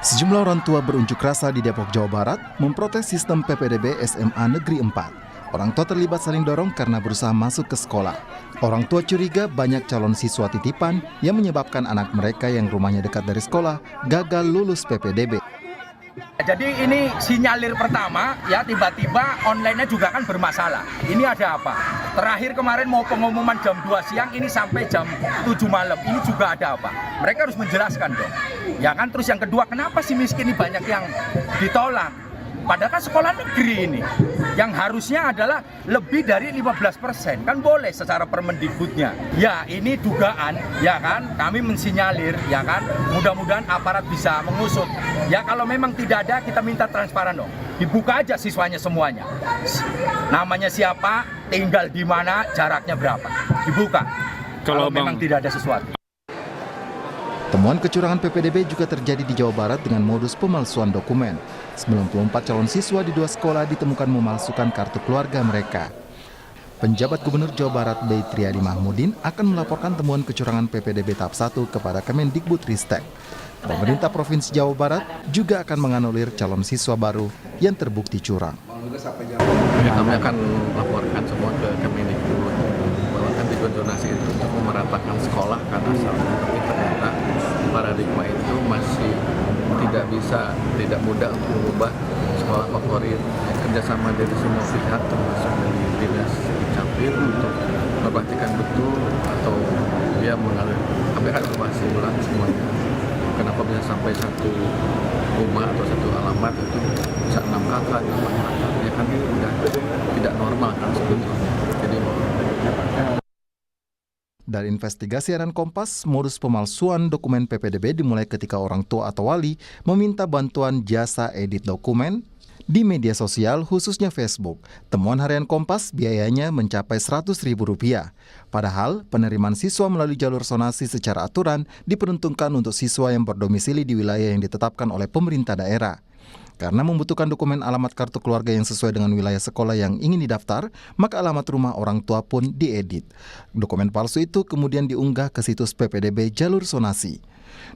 Sejumlah orang tua berunjuk rasa di Depok, Jawa Barat memprotes sistem PPDB SMA Negeri 4. Orang tua terlibat saling dorong karena berusaha masuk ke sekolah. Orang tua curiga banyak calon siswa titipan yang menyebabkan anak mereka yang rumahnya dekat dari sekolah gagal lulus PPDB. Jadi ini sinyalir pertama ya, tiba-tiba online-nya juga kan bermasalah. Ini ada apa? Terakhir kemarin mau pengumuman jam 2 siang, ini sampai jam 7 malam. Ini juga ada apa? Mereka harus menjelaskan dong. Ya kan, terus yang kedua, kenapa si miskin ini banyak yang ditolak? Padahal kan sekolah negeri ini yang harusnya adalah lebih dari 15%, kan boleh secara Permendikbudnya. Ya ini dugaan, ya kan, kami mensinyalir, ya kan, mudah-mudahan aparat bisa mengusut. Ya kalau memang tidak ada, kita minta transparan dong, dibuka aja siswanya semuanya. Namanya siapa, tinggal di mana, jaraknya berapa, dibuka. Kalau memang tidak ada sesuatu. Temuan kecurangan PPDB juga terjadi di Jawa Barat dengan modus pemalsuan dokumen. 94 calon siswa di 2 sekolah ditemukan memalsukan kartu keluarga mereka. Penjabat Gubernur Jawa Barat Bey Triadi Mahmudin akan melaporkan temuan kecurangan PPDB tahap 1 kepada Kemendikbudristek. Pemerintah Provinsi Jawa Barat juga akan menganulir calon siswa baru yang terbukti curang. Ya, kami akan laporkan semua ke Kemendikbud bahwa kan tujuan zonasi itu untuk memeratakan sekolah kan asalnya, tapi ternyata paradigma itu masih tidak mudah untuk mengubah sekolah favorit. Kerjasama dari semua pihak termasuk dari dinas Capil untuk memperhatikan betul atau dia mengalir. Kami akan evaluasi ulang semuanya. Kenapa bisa sampai satu rumah atau satu alamat itu bisa 6 kakak, 8 kakak, ya kan ini udah tidak normal kan sebetulnya. Jadi dari investigasi harian Kompas, modus pemalsuan dokumen PPDB dimulai ketika orang tua atau wali meminta bantuan jasa edit dokumen di media sosial khususnya Facebook. Temuan harian Kompas biayanya mencapai Rp100.000. Padahal penerimaan siswa melalui jalur zonasi secara aturan diperuntukkan untuk siswa yang berdomisili di wilayah yang ditetapkan oleh pemerintah daerah. Karena membutuhkan dokumen alamat kartu keluarga yang sesuai dengan wilayah sekolah yang ingin didaftar, maka alamat rumah orang tua pun diedit. Dokumen palsu itu kemudian diunggah ke situs PPDB jalur zonasi.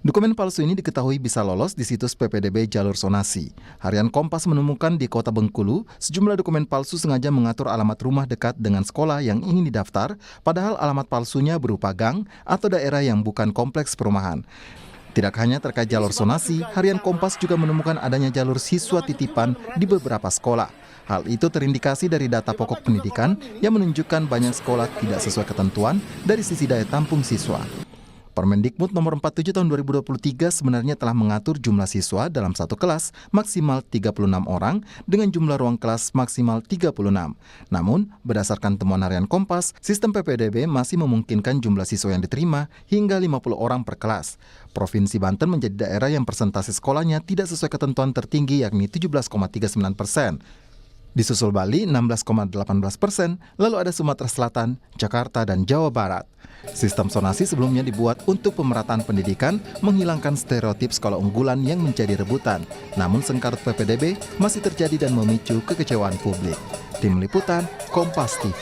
Dokumen palsu ini diketahui bisa lolos di situs PPDB jalur zonasi. Harian Kompas menemukan di Kota Bengkulu, sejumlah dokumen palsu sengaja mengatur alamat rumah dekat dengan sekolah yang ingin didaftar, padahal alamat palsunya berupa gang atau daerah yang bukan kompleks perumahan. Tidak hanya terkait jalur zonasi, harian Kompas juga menemukan adanya jalur siswa titipan di beberapa sekolah. Hal itu terindikasi dari data pokok pendidikan yang menunjukkan banyak sekolah tidak sesuai ketentuan dari sisi daya tampung siswa. Permendikbud nomor 47 tahun 2023 sebenarnya telah mengatur jumlah siswa dalam satu kelas maksimal 36 orang dengan jumlah ruang kelas maksimal 36. Namun, berdasarkan temuan harian Kompas, sistem PPDB masih memungkinkan jumlah siswa yang diterima hingga 50 orang per kelas. Provinsi Banten menjadi daerah yang persentase sekolahnya tidak sesuai ketentuan tertinggi yakni 17,39%. Disusul Bali 16,18%, lalu ada Sumatera Selatan, Jakarta, dan Jawa Barat. Sistem zonasi sebelumnya dibuat untuk pemerataan pendidikan, menghilangkan stereotip sekolah unggulan yang menjadi rebutan. Namun sengkarut PPDB masih terjadi dan memicu kekecewaan publik. Tim Liputan, Kompas TV.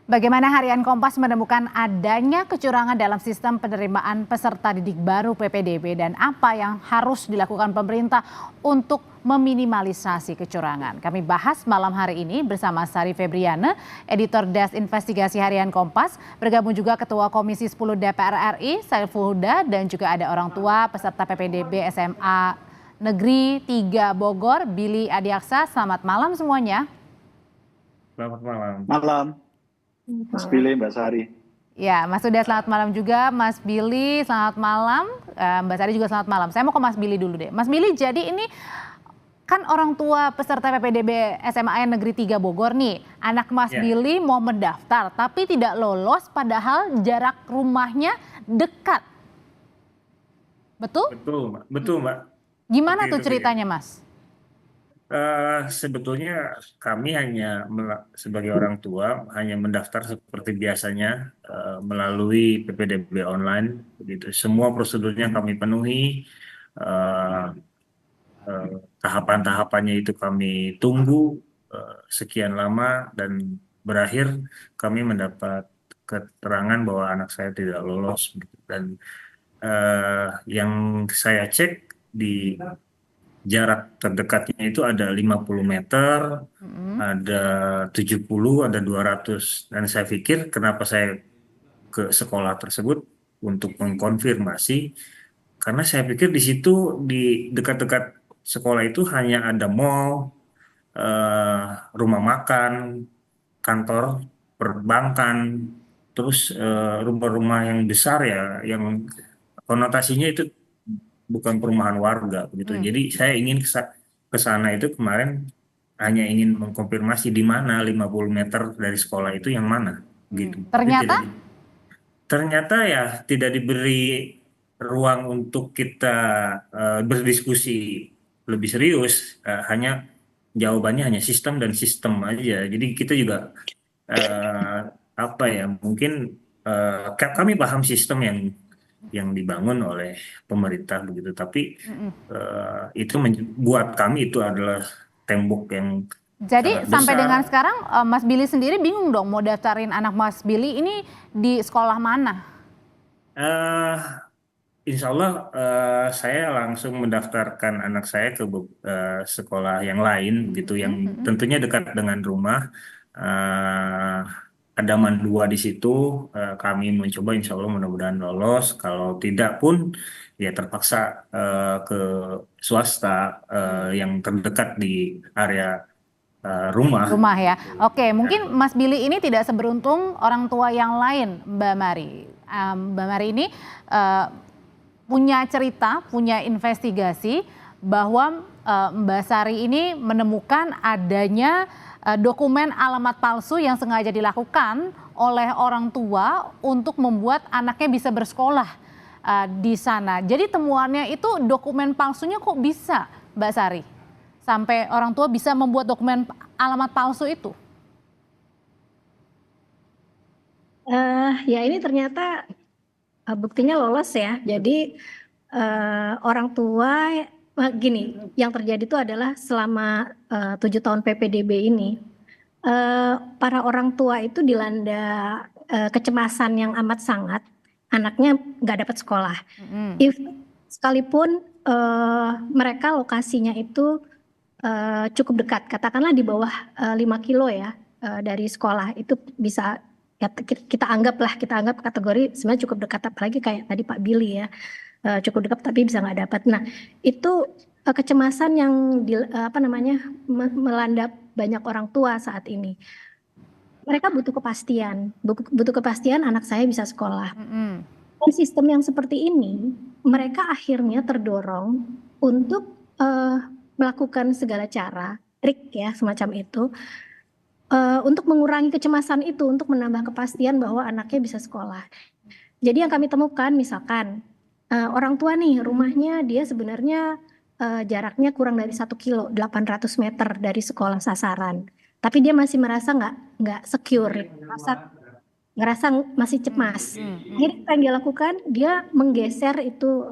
Bagaimana harian Kompas menemukan adanya kecurangan dalam sistem penerimaan peserta didik baru PPDB dan apa yang harus dilakukan pemerintah untuk meminimalisasi kecurangan. Kami bahas malam hari ini bersama Sari Febriana, editor Desk Investigasi Harian Kompas, bergabung juga Ketua Komisi 10 DPR RI, Saiful Huda, dan juga ada orang tua peserta PPDB SMA Negeri 3 Bogor, Billy Adiaksa. Selamat malam semuanya. Selamat malam. Malam. Mas Billy, Mbak Sari. Ya, Mas Huda selamat malam juga, Mas Billy selamat malam, Mbak Sari juga selamat malam. Saya mau ke Mas Billy dulu deh. Mas Billy, jadi ini kan orang tua peserta PPDB SMA Negeri 3 Bogor nih, anak Mas Billy mau mendaftar tapi tidak lolos padahal jarak rumahnya dekat. Betul? Betul, Mbak. Gimana tuh ceritanya, Mas? Sebetulnya kami hanya sebagai orang tua hanya mendaftar seperti biasanya melalui PPDB online begitu. Semua prosedurnya kami penuhi, tahapan-tahapannya itu kami tunggu sekian lama dan berakhir kami mendapat keterangan bahwa anak saya tidak lolos begitu. Dan yang saya cek di jarak terdekatnya itu ada 50 meter, ada 70, ada 200. Dan saya pikir kenapa saya ke sekolah tersebut untuk mengkonfirmasi, karena saya pikir di situ di dekat-dekat sekolah itu hanya ada mall, eh, rumah makan, kantor perbankan, terus rumah-rumah yang besar ya, yang konotasinya itu bukan perumahan warga begitu. Jadi saya ingin ke sana itu kemarin hanya ingin mengkonfirmasi di mana 50 meter dari sekolah itu yang mana gitu. Jadi Ternyata ternyata ya tidak diberi ruang untuk kita berdiskusi lebih serius. Hanya jawabannya hanya sistem dan sistem aja. Jadi kita juga eh, apa ya, mungkin kami paham sistem yang dibangun oleh pemerintah begitu, tapi itu buat kami itu adalah tembok yang jadi sangat sampai besar. dengan sekarang Mas Billy sendiri bingung dong mau daftarin anak Mas Billy ini di sekolah mana? eh Insya Allah saya langsung mendaftarkan anak saya ke sekolah yang lain gitu, yang tentunya dekat dengan rumah. Eh, ada Mandua di situ. Kami mencoba, Insya Allah mudah-mudahan lolos. Kalau tidak pun ya terpaksa ke swasta yang terdekat di area rumah. Rumah ya. Oke, mungkin Mas Billy ini tidak seberuntung orang tua yang lain, Mbak Mari. Mbak Mari ini eh, punya cerita, punya investigasi bahwa Mbak Sari ini menemukan adanya dokumen alamat palsu yang sengaja dilakukan oleh orang tua untuk membuat anaknya bisa bersekolah di sana. Jadi temuannya itu dokumen palsunya kok bisa, Mbak Sari? Sampai orang tua bisa membuat dokumen alamat palsu itu? Ya ini ternyata buktinya lolos ya. Jadi orang tua gini, yang terjadi itu adalah selama 7 tahun PPDB ini, para orang tua itu dilanda kecemasan yang amat sangat, anaknya nggak dapat sekolah. If sekalipun mereka lokasinya itu cukup dekat, katakanlah di bawah 5 kilo ya dari sekolah, itu bisa ya, kita anggap kategori sebenarnya cukup dekat, apalagi kayak tadi Pak Billy ya, cukup dekat tapi bisa nggak dapat. Nah itu kecemasan yang melanda banyak orang tua saat ini. Mereka butuh kepastian anak saya bisa sekolah. Dan sistem yang seperti ini, mereka akhirnya terdorong untuk melakukan segala cara, trik ya semacam itu, untuk mengurangi kecemasan itu, untuk menambah kepastian bahwa anaknya bisa sekolah. Jadi yang kami temukan misalkan orang tua nih rumahnya dia sebenarnya jaraknya kurang dari 1 kilo, 800 meter dari sekolah sasaran. Tapi dia masih merasa nggak secure, ngerasa masih cemas. Jadi apa yang dia lakukan? Dia menggeser itu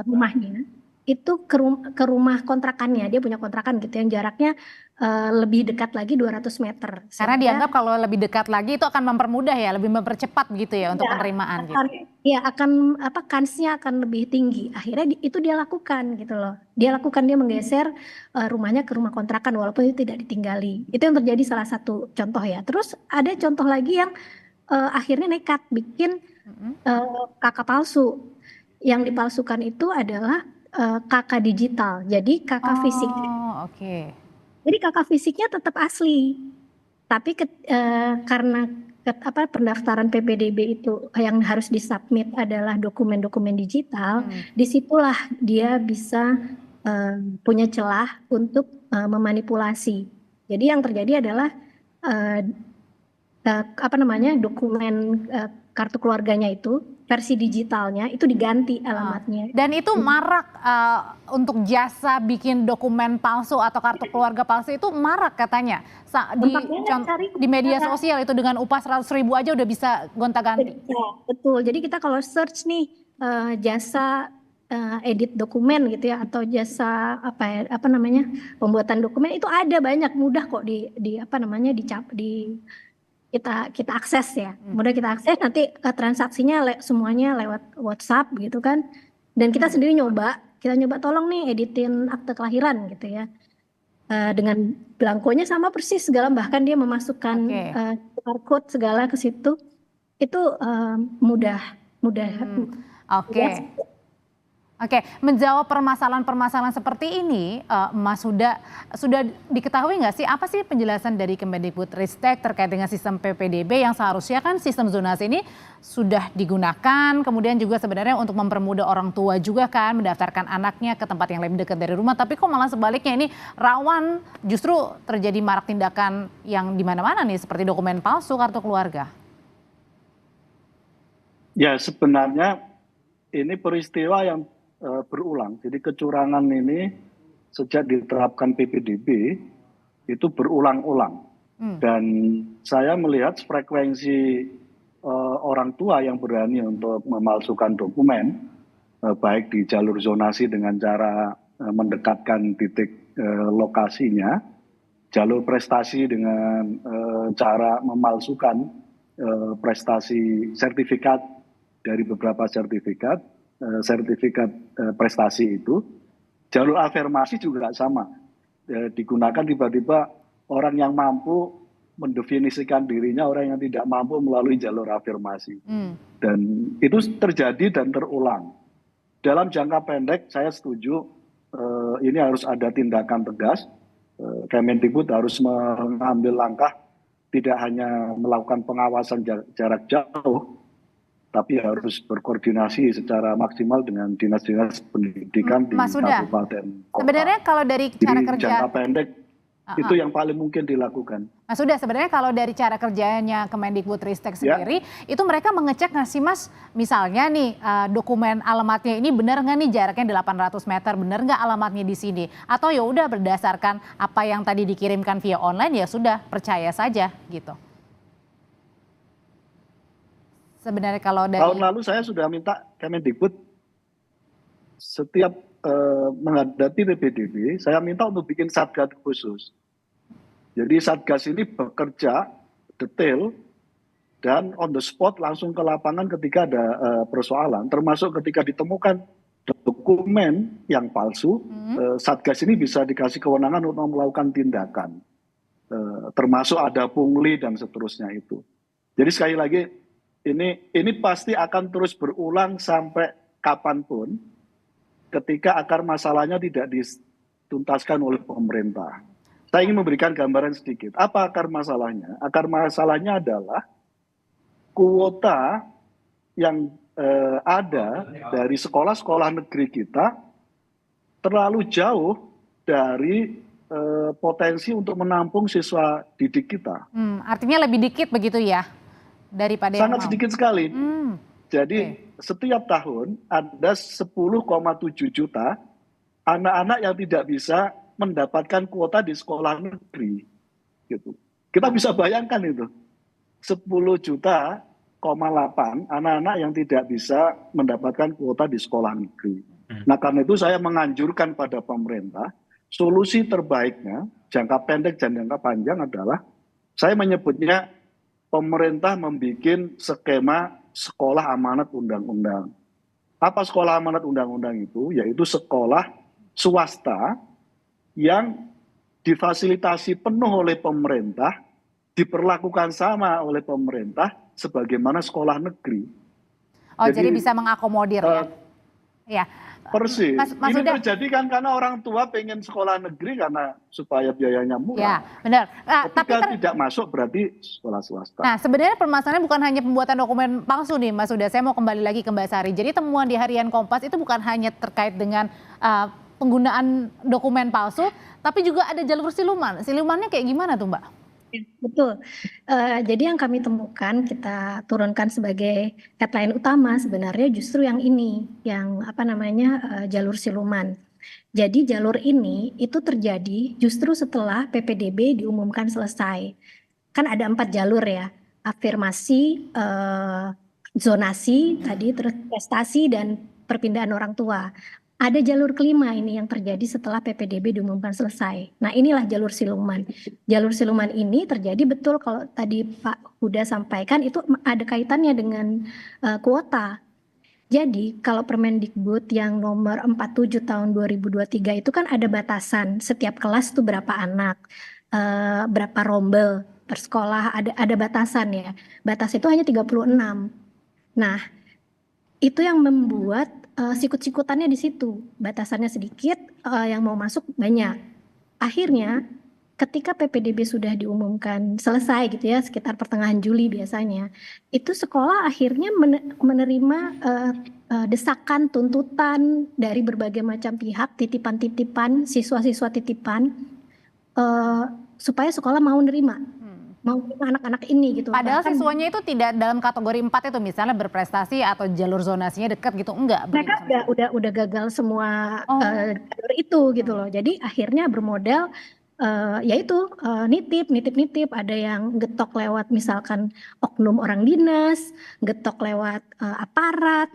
rumahnya itu ke rumah kontrakannya. Dia punya kontrakan gitu yang jaraknya lebih dekat lagi 200 meter. Karena dianggap kalau lebih dekat lagi itu akan mempermudah ya, lebih mempercepat gitu ya untuk penerimaan gitu. Ya akan kansnya akan lebih tinggi. Akhirnya itu dia lakukan gitu loh. Dia menggeser rumahnya ke rumah kontrakan walaupun itu tidak ditinggali. Itu yang terjadi salah satu contoh ya. Terus ada contoh lagi yang akhirnya nekat bikin KK palsu. Yang dipalsukan itu adalah KK digital. Jadi KK fisik. Oke. Jadi KK fisiknya tetap asli. Tapi karena pendaftaran PPDB itu yang harus disubmit adalah dokumen-dokumen digital, disitulah dia bisa punya celah untuk memanipulasi. Jadi yang terjadi adalah dokumen kartu keluarganya itu versi digitalnya itu diganti alamatnya. Dan itu marak untuk jasa bikin dokumen palsu atau kartu keluarga palsu itu marak katanya. Di media sosial itu dengan upah 100.000 aja udah bisa gonta-ganti. Ya, betul. Jadi kita kalau search nih jasa edit dokumen gitu ya, atau jasa pembuatan dokumen itu ada banyak, mudah kok kita akses ya, mudah kita akses, nanti transaksinya semuanya lewat WhatsApp gitu kan, dan kita sendiri kita nyoba tolong nih editin akte kelahiran gitu ya, dengan belangkonya sama persis segala, bahkan dia memasukkan QR code segala ke situ, itu mudah Oke. Oke, menjawab permasalahan-permasalahan seperti ini, Mas sudah diketahui nggak sih apa sih penjelasan dari Kemendikbudristek terkait dengan sistem PPDB yang seharusnya kan sistem zonasi ini sudah digunakan, kemudian juga sebenarnya untuk mempermudah orang tua juga kan mendaftarkan anaknya ke tempat yang lebih dekat dari rumah, tapi kok malah sebaliknya ini rawan justru terjadi marak tindakan yang di mana-mana nih seperti dokumen palsu, kartu keluarga. Ya, sebenarnya ini peristiwa yang berulang. Jadi kecurangan ini sejak diterapkan PPDB itu berulang-ulang. Dan saya melihat frekuensi orang tua yang berani untuk memalsukan dokumen, baik di jalur zonasi dengan cara mendekatkan titik lokasinya, jalur prestasi dengan cara memalsukan prestasi sertifikat dari beberapa sertifikat prestasi itu, jalur afirmasi juga sama, digunakan tiba-tiba orang yang mampu mendefinisikan dirinya, orang yang tidak mampu melalui jalur afirmasi, dan itu terjadi dan terulang. Dalam jangka pendek saya setuju ini harus ada tindakan tegas, Kemendikbud harus mengambil langkah, tidak hanya melakukan pengawasan jarak jauh, tapi harus berkoordinasi secara maksimal dengan dinas-dinas pendidikan di kabupaten kota. Sebenarnya kalau dari cara kerja jangka pendek itu yang paling mungkin dilakukan. Mas Huda, sebenarnya kalau dari cara kerjanya Kemendikbudristek sendiri, itu mereka mengecek nggak sih Mas, misalnya nih dokumen alamatnya ini benar nggak nih jaraknya 800 meter, benar nggak alamatnya di sini? Atau ya udah berdasarkan apa yang tadi dikirimkan via online ya sudah percaya saja gitu. Sebenarnya kalau dari tahun lalu saya sudah minta Kemendikbud setiap menghadapi PPDB, saya minta untuk bikin satgas khusus. Jadi satgas ini bekerja detail dan on the spot langsung ke lapangan ketika ada persoalan, termasuk ketika ditemukan dokumen yang palsu, satgas ini bisa dikasih kewenangan untuk melakukan tindakan, termasuk ada pungli dan seterusnya itu. Jadi sekali lagi, ini pasti akan terus berulang sampai kapanpun ketika akar masalahnya tidak dituntaskan oleh pemerintah. Saya ingin memberikan gambaran sedikit. Apa akar masalahnya? Akar masalahnya adalah kuota yang ada dari sekolah-sekolah negeri kita terlalu jauh dari potensi untuk menampung siswa didik kita. Artinya lebih dikit begitu ya? Daripada sangat sedikit sekali. Jadi setiap tahun ada 10,7 juta anak-anak yang tidak bisa mendapatkan kuota di sekolah negeri. Gitu. Kita bisa bayangkan itu. 10,8 juta anak-anak yang tidak bisa mendapatkan kuota di sekolah negeri. Nah, karena itu saya menganjurkan pada pemerintah, solusi terbaiknya jangka pendek dan jangka panjang adalah, saya menyebutnya pemerintah membuat skema sekolah amanat undang-undang. Apa sekolah amanat undang-undang itu? Yaitu sekolah swasta yang difasilitasi penuh oleh pemerintah, diperlakukan sama oleh pemerintah sebagaimana sekolah negeri. Oh, jadi bisa mengakomodir ya? Ya. Persis. Mas ini Huda, terjadi kan karena orang tua pengen sekolah negeri karena supaya biayanya murah. Ya, benar. Nah, ketika tidak masuk berarti sekolah swasta. Nah, sebenarnya permasalahannya bukan hanya pembuatan dokumen palsu nih, Mas Huda. Saya mau kembali lagi ke Mbak Sari. Jadi temuan di Harian Kompas itu bukan hanya terkait dengan penggunaan dokumen palsu, tapi juga ada jalur siluman. Silumannya kayak gimana tuh, Mbak? Betul. Jadi yang kami temukan, kita turunkan sebagai headline utama sebenarnya justru yang ini, yang jalur siluman. Jadi jalur ini itu terjadi justru setelah PPDB diumumkan selesai. Kan ada 4 jalur ya, afirmasi, zonasi, tadi terus prestasi dan perpindahan orang tua. Ada jalur kelima ini yang terjadi setelah PPDB diumumkan selesai. Nah, inilah jalur siluman. Jalur siluman ini terjadi betul kalau tadi Pak Huda sampaikan itu ada kaitannya dengan kuota. Jadi, kalau Permendikbud yang nomor 47 tahun 2023 itu kan ada batasan setiap kelas itu berapa anak, berapa rombel per sekolah, ada batasan ya. Batas itu hanya 36. Nah, itu yang membuat sikut-sikutannya di situ. Batasannya sedikit, yang mau masuk banyak. Akhirnya, ketika PPDB sudah diumumkan selesai gitu ya, sekitar pertengahan Juli biasanya, itu sekolah akhirnya menerima desakan, tuntutan dari berbagai macam pihak, titipan-titipan, siswa-siswa titipan, supaya sekolah mau nerima anak-anak ini gitu. Padahal Bahkan siswanya itu tidak dalam kategori 4 itu, misalnya berprestasi atau jalur zonasinya dekat gitu, enggak. mereka udah gagal semua jalur itu gitu loh. Jadi akhirnya bermodal yaitu nitip, ada yang getok lewat misalkan oknum orang dinas, getok lewat aparat,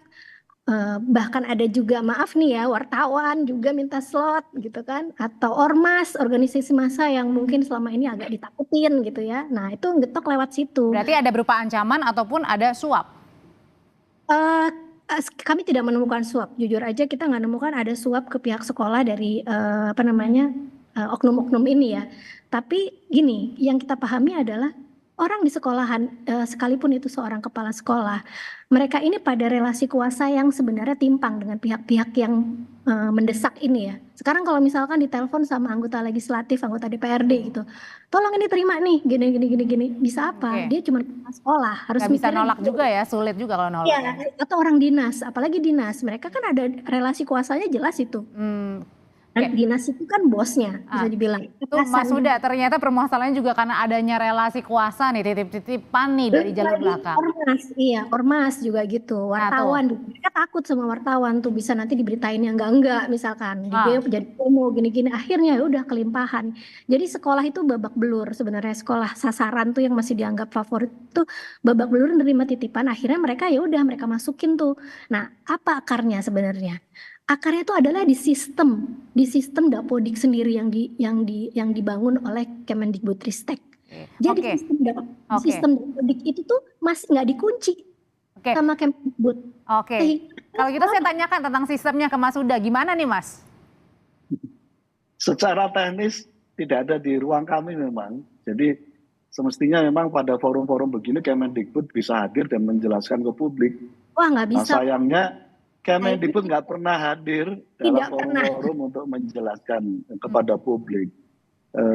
bahkan ada juga maaf nih ya wartawan juga minta slot gitu kan, atau ormas organisasi massa yang mungkin selama ini agak ditakutin gitu ya. Nah itu getok lewat situ. Berarti ada berupa ancaman ataupun ada suap? Kami tidak menemukan suap. Jujur aja kita nggak nemukan ada suap ke pihak sekolah dari oknum-oknum ini ya. Tapi gini, yang kita pahami adalah orang di sekolahan, sekalipun itu seorang kepala sekolah, mereka ini pada relasi kuasa yang sebenarnya timpang dengan pihak-pihak yang mendesak ini ya. Sekarang kalau misalkan ditelepon sama anggota legislatif, anggota DPRD gitu, tolong ini terima nih, gini, bisa apa? Oke. Dia cuma kepala sekolah, harus Nggak bisa mikirin nolak juga ya, sulit juga kalau nolak. Iya, atau orang dinas, apalagi dinas, mereka kan ada relasi kuasanya jelas itu. Dan dinas itu kan bosnya, bisa dibilang. Itu Mas Huda, ternyata permasalahannya juga karena adanya relasi kuasa nih, titip-titipan nih dari jalur belakang. Ormas juga gitu. Wartawan, mereka takut sama wartawan tuh bisa nanti diberitain yang enggak misalkan. Dia jadi promo gini-gini, akhirnya ya udah kelimpahan. Jadi sekolah itu babak belur sebenarnya, sekolah sasaran tuh yang masih dianggap favorit tuh babak belur nerima titipan, akhirnya mereka ya udah mereka masukin tuh. Nah, apa akarnya sebenarnya? Akarnya itu adalah di sistem Dapodik sendiri yang dibangun oleh Kemendikbudristek. Jadi sistem Dapodik itu tuh masih nggak dikunci sama Kemendikbud. Kalau gitu saya tanyakan tentang sistemnya ke Mas Huda, gimana nih Mas? Secara teknis tidak ada di ruang kami memang. Jadi semestinya memang pada forum-forum begini Kemendikbud bisa hadir dan menjelaskan ke publik. Wah nggak bisa. Nah, sayangnya Kemendikbud nggak pernah hadir dalam forum-forum untuk menjelaskan kepada publik.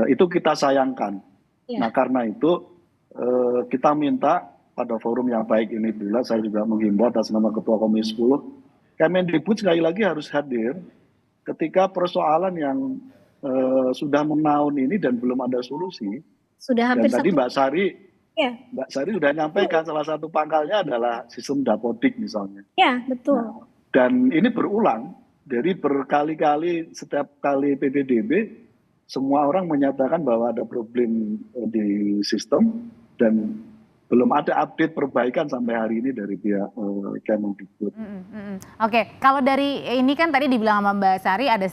Itu kita sayangkan. Nah karena itu kita minta pada forum yang baik ini pula, saya juga menghimbau atas nama Ketua Komisi 10, Kemendikbud sekali lagi harus hadir ketika persoalan yang sudah menaun ini dan belum ada solusi. Sudah hampir dan tadi Mbak Sari sudah nyampaikan salah satu pangkalnya adalah sistem Dapodik misalnya. Ya betul. Nah, dan ini berulang dari berkali-kali setiap kali PPDB semua orang menyatakan bahwa ada problem di sistem dan belum ada update perbaikan sampai hari ini dari pihak Kemendikbud. Oke, kalau dari ini kan tadi dibilang sama Mbak Sari ada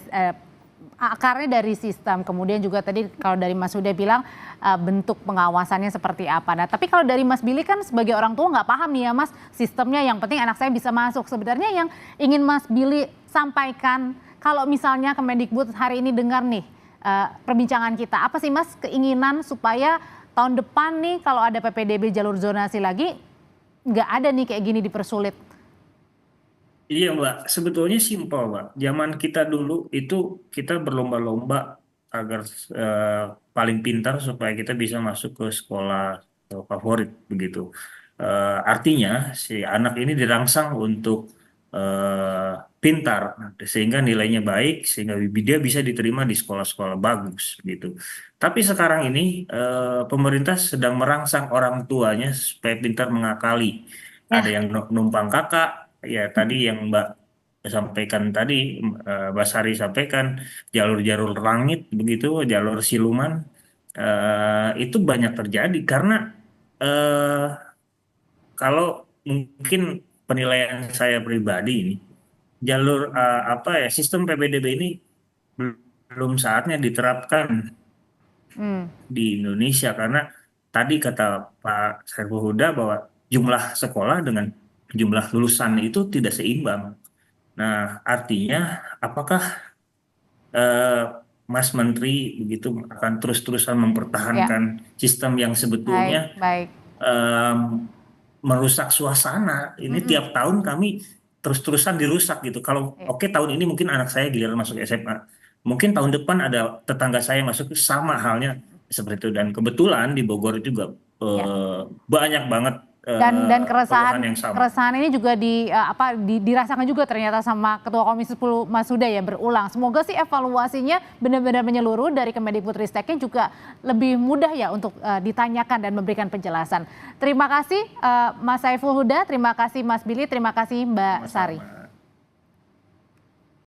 akarnya dari sistem, kemudian juga tadi kalau dari Mas Huda bilang bentuk pengawasannya seperti apa. Nah tapi kalau dari Mas Billy kan sebagai orang tua nggak paham nih ya Mas sistemnya, yang penting anak saya bisa masuk. Sebenarnya yang ingin Mas Billy sampaikan kalau misalnya Kemendikbud hari ini dengar nih perbincangan kita, apa sih Mas keinginan supaya tahun depan nih kalau ada PPDB jalur zonasi lagi nggak ada nih kayak gini dipersulit? Iya Mbak, sebetulnya simpel Mbak. Zaman kita dulu itu kita berlomba-lomba agar paling pintar supaya kita bisa masuk ke sekolah favorit begitu. Artinya si anak ini dirangsang untuk pintar sehingga nilainya baik sehingga dia bisa diterima di sekolah-sekolah bagus gitu. Tapi sekarang ini pemerintah sedang merangsang orang tuanya supaya pintar mengakali. Ada yang numpang kakak. Ya tadi yang Mbak sampaikan tadi, Mbak Sari sampaikan jalur-jalur langit begitu, jalur siluman itu banyak terjadi karena kalau mungkin penilaian saya pribadi ini jalur sistem PPDB ini belum saatnya diterapkan di Indonesia, karena tadi kata Pak Saiful Huda bahwa jumlah sekolah dengan jumlah lulusan itu tidak seimbang. Nah, artinya apakah Mas Menteri begitu akan terus-terusan mempertahankan sistem yang sebetulnya Baik. merusak suasana? Ini tiap tahun kami terus-terusan dirusak gitu. Kalau oke, tahun ini mungkin anak saya giliran masuk SMA, mungkin tahun depan ada tetangga saya masuk, sama halnya seperti itu. Dan kebetulan di Bogor juga banyak banget Dan keluhan yang sama. keresahan ini juga dirasakan juga ternyata sama Ketua Komisi 10 Mas Huda ya, berulang. Semoga sih evaluasinya benar-benar menyeluruh dari Kemendikbudristeknya juga lebih mudah ya untuk ditanyakan dan memberikan penjelasan. Terima kasih Mas Saiful Huda, terima kasih Mas Billy, terima kasih Mbak Sari.